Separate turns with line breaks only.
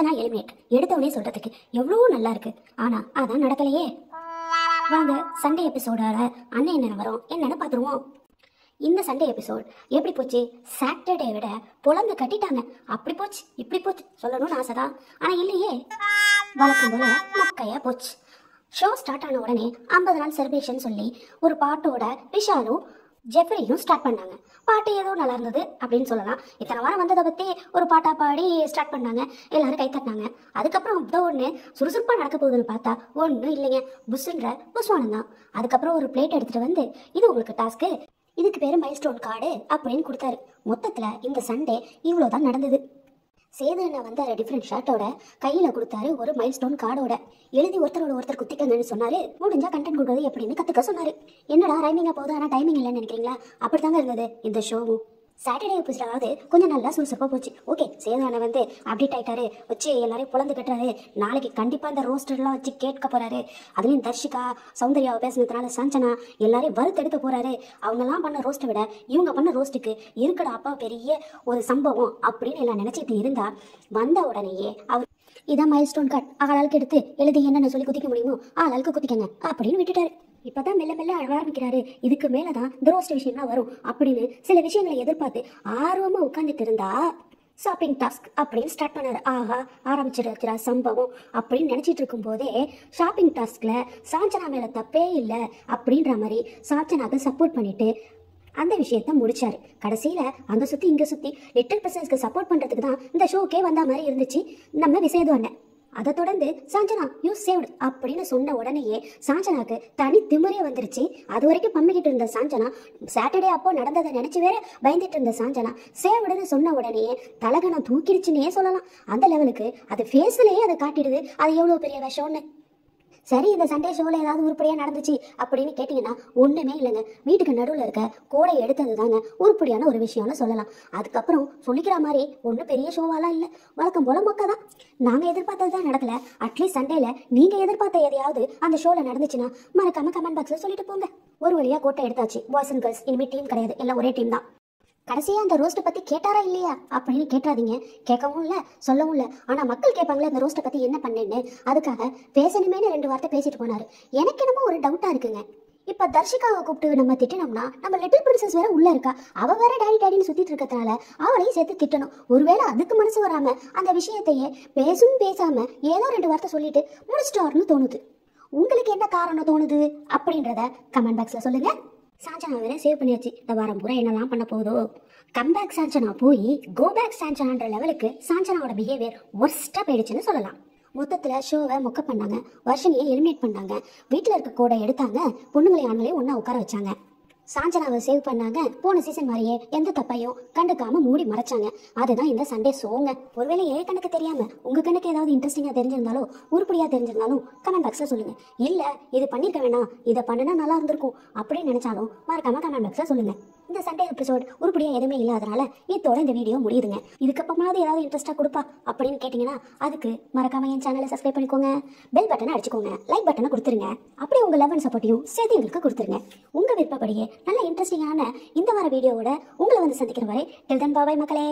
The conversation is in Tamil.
சாஞ்சனா எலிமினேட் எடுத்தவனே சொல்றதுக்கு எவ்வளோ நல்லா இருக்கு. ஆனா அதான் நடக்கலையே. வாங்க சண்டே எபிசோடால அண்ணன் என்ன வரும் என்னன்னு பார்த்துருவோம். இந்த சண்டே எபிசோட் எப்படி போச்சு? சாட்டர்டே விட பொழந்து கட்டிட்டாங்க. அப்படி போச்சு இப்படி போச்சு சொல்லணும்னு ஆசைதான், ஆனா இல்லையே, வழக்கம் போல மொக்கையா போச்சு. ஷோ ஸ்டார்ட் ஆன உடனே 50 நாள் செலிப்ரேஷன் சொல்லி ஒரு பாட்டோட விஷாலும் ஜெஃப்ரியும் ஸ்டார்ட் பண்ணாங்க. பாட்டு ஏதோ நல்லா இருந்தது அப்படின்னு சொல்லலாம். இத்தனை வாரம் வந்ததை பற்றி ஒரு பாட்டா பாடி ஸ்டார்ட் பண்ணாங்க. எல்லாரும் கை தட்டினாங்க. அதுக்கப்புறம் இதோ ஒன்று சுறுசுறுப்பாக நடக்க போகுதுன்னு பார்த்தா ஒன்றும் இல்லைங்க, புஷ்ன்ற புஷ்வானம் தான். அதுக்கப்புறம் ஒரு பிளேட் எடுத்துகிட்டு வந்து இது உங்களுக்கு டாஸ்க்கு, இதுக்கு பேர் மைல்ஸ்டோன் கார்டு அப்படின்னு கொடுத்தாரு. மொத்தத்தில் இந்த சண்டே இவ்வளோதான் நடந்தது. சேது அண்ணா வந்தாரு டிஃப்ரெண்ட் ஷர்ட்டோட, கையில் கொடுத்தாரு ஒரு மைல்ஸ்டோன் கார்டோட. எழுதி ஒருத்தர் குத்திக்கங்கன்னு சொன்னாரு. முடிஞ்சா கண்டென்ட் கொடுக்குறது எப்படின்னு கற்றுக்க சொன்னாரு. என்னடா ரைமிங்காக போகுது ஆனால் டைமிங் இல்லைன்னு நினைக்கிறீங்களா? அப்படி தாங்க இருந்தது இந்த ஷோவும். சாட்டர்டே எபிசோடாவது கொஞ்சம் நல்லா சுறுசுறுப்பாக போச்சு. ஓகே, சேது அண்ணா வந்து அப்டேட் ஆகிட்டாரு, வச்சு எல்லாரையும் புலந்து கட்டுறாரு. நாளைக்கு கண்டிப்பாக இந்த ரோஸ்டர்லாம் வச்சு கேட்க போகிறாரு. அதுலேயும் தர்ஷிகா சௌந்தர்யாவை பேசுனதுனால சாஞ்சனா எல்லாரையும் வறுத்தெடுக்க போகிறாரு. அவங்கெல்லாம் பண்ண ரோஸ்ட்டை விட இவங்க பண்ண ரோஸ்ட்டுக்கு இருக்கடா அப்பா பெரிய ஒரு சம்பவம் அப்படின்னு எல்லாம் நினச்சிட்டு இருந்தா வந்த உடனேயே அவர் இதான் மைல்ஸ்டோன் கார்டு, ஆளாளுக்கு எடுத்து எழுதி என்னென்ன சொல்லி குத்திக்க முடியுமோ ஆளாளுக்கு குத்திக்கங்க அப்படின்னு விட்டுட்டாரு. இப்பதான் மெல்ல மெல்ல அழ ஆரம்பிக்கிறாரு. இதுக்கு மேலதான் இந்த ரோஸ்ட் விஷயம்லாம் வரும் அப்படின்னு சில விஷயங்களை எதிர்பார்த்து ஆர்வமா உட்கார்ந்துட்டு இருந்தா ஷாப்பிங் டாஸ்க் அப்படின்னு ஸ்டார்ட் பண்ணாரு. ஆஹா ஆரம்பிச்சிருக்கிறா சம்பவம் அப்படின்னு நினைச்சிட்டு இருக்கும் போதே ஷாப்பிங் டாஸ்க்ல சாஞ்சனா மேல தப்பே இல்லை அப்படின்ற மாதிரி சாஞ்சனாக்கு சப்போர்ட் பண்ணிட்டு அந்த விஷயத்த முடிச்சாரு. கடைசியில அங்க சுத்தி இங்க சுத்தி லிட்டில் பிரின்சஸ்க்கு சப்போர்ட் பண்றதுக்கு தான் இந்த ஷோக்கே வந்த மாதிரி இருந்துச்சு நம்ம விசேது அண்ணன். அதை தொடர்ந்து சாஞ்சனா யூ சேவ்டு அப்படின்னு சொன்ன உடனேயே சாஞ்சனாக்கு தனி திமிரே வந்துருச்சு. அது வரைக்கும் பம்மிக்கிட்டு இருந்த சாஞ்சனா சாட்டர்டே அப்போ நடந்ததை நினைச்சு வேற பயந்துட்டு இருந்த சாஞ்சனா சேவ்டுன்னு சொன்ன உடனேயே தலகணம் தூக்கிடுச்சுன்னே சொல்லலாம். அந்த லெவலுக்கு அது ஃபேஸ்லயே அதை காட்டிடுது அது எவ்வளவு பெரிய விஷயம்னு. சரி, இந்த சண்டே ஷோவில் ஏதாவது உருப்படியாக நடந்துச்சு அப்படின்னு கேட்டிங்கன்னா ஒன்றுமே இல்லைங்க. வீட்டுக்கு நடுவில் இருக்க கோடை எடுத்தது தாங்க உருப்படியான ஒரு விஷயம்னு சொல்லலாம். அதுக்கப்புறம் சொல்லிக்கிற மாதிரி ஒன்றும் பெரிய ஷோவாலாம் இல்லை, வழக்கம் போல மொக்க தான். நாங்கள் எதிர்பார்த்தது தான் நடக்கல. அட்லீஸ்ட் சண்டேல நீங்கள் எதிர்பார்த்த எதையாவது அந்த ஷோவில் நடந்துச்சுன்னா மறக்காம கமெண்ட் பாக்ஸில் சொல்லிட்டு போங்க. ஒரு வழியாக கோட்டை எடுத்தாச்சு. பாய்ஸ் அண்ட் கேர்ள்ஸ் இனிமேல் டீம் கிடையாது, எல்லாம் ஒரே டீம் தான். கடைசியாக அந்த ரோஸ்ட்டை பற்றி கேட்டாரா இல்லையா அப்படின்னு கேட்டாதீங்க. கேட்கவும் இல்லை சொல்லவும் இல்லை. ஆனால் மக்கள் கேட்பாங்களே அந்த ரோஸ்ட்டை பற்றி என்ன பண்ணேன்னு, அதுக்காக பேசணுமேனு 2 வார்த்தை பேசிட்டு போனார். எனக்கு என்னமோ ஒரு டவுட்டாக இருக்குங்க. இப்போ தர்ஷிகாவை கூப்பிட்டு நம்ம திட்டினோம்னா நம்ம லிட்டில் பிரின்சஸ் வேற உள்ள இருக்கா, அவ வேற டாடின்னு சுத்திட்டு இருக்கிறதுனால அவளையும் சேர்த்து திட்டணும். ஒருவேளை அதுக்கு மனசு வராம அந்த விஷயத்தையே பேசாம ஏதோ 2 வார்த்தை சொல்லிட்டு முடிச்சிட்டாருன்னு தோணுது. உங்களுக்கு என்ன காரணம் தோணுது அப்படின்றத கமெண்ட் பாக்ஸ்ல சொல்லுங்க. சாஞ்சனா வேற சேவ் பண்ணியாச்சு. இந்த வாரம் பூரா என்னெல்லாம் பண்ண போதோ. கம்பேக் சாஞ்சனா போய் கோபேக் சாஞ்சனான்ற லெவலுக்கு சாஞ்சனாவோட பிஹேவியர் ஒர்ஸ்டா போயிடுச்சுன்னு சொல்லலாம். மொத்தத்தில் ஷோவை மொக்க பண்ணாங்க, வருஷனையே எலிமினேட் பண்ணாங்க, வீட்டில் இருக்க கோடை எடுத்தாங்க, பொண்ணுங்களையும் ஆண்களையும் ஒன்றா உட்கார வச்சாங்க. சாஞ்சனாவை சேவ் பண்ணாங்க. போன சீசன் மாதிரியே எந்த தப்பையும் கண்டுக்காம மூடி மறைச்சாங்க. அதுதான் இந்த சண்டே ஷோங்க. ஒருவேளை ஏன் கணக்கு தெரியாம உங்க கணக்கு ஏதாவது இன்ட்ரெஸ்டிங்கா தெரிஞ்சிருந்தாலும் உருப்படியா தெரிஞ்சிருந்தாலும் கமெண்ட் பாக்ஸ்ல சொல்லுங்க. இல்ல இது பண்ணிருக்க வேணாம், இதை பண்ணினா நல்லா இருந்திருக்கும் அப்படின்னு நினைச்சாலும் மறக்காம கமெண்ட் பாக்ஸ்ல சொல்லுங்க. இந்த சண்டே எபிசோட் உருப்படியா எதுவுமே இல்லாதனால இதோட இந்த வீடியோ முடியுதுங்க. இதுக்கப்புறமாவது ஏதாவது இன்ட்ரெஸ்டா கொடுப்பா அப்படின்னு கேட்டீங்கன்னா அதுக்கு மறக்காம என் சேனலை சப்ஸ்கிரைப் பண்ணிக்கோங்க, பெல் பட்டனை அடிச்சுக்கோங்க, லைக் பட்டனை கொடுத்துருங்க. அப்படியே உங்க லவ் அண்ட் சப்போர்ட்டையும் சேர்த்து எங்களுக்கு கொடுத்துருங்க. உங்க விருப்பப்படியே நல்ல இன்ட்ரெஸ்டிங்கான இந்த வார வீடியோவோட உங்களை வந்து சந்திக்கிற வரை டில் தென் பாய் மக்களே.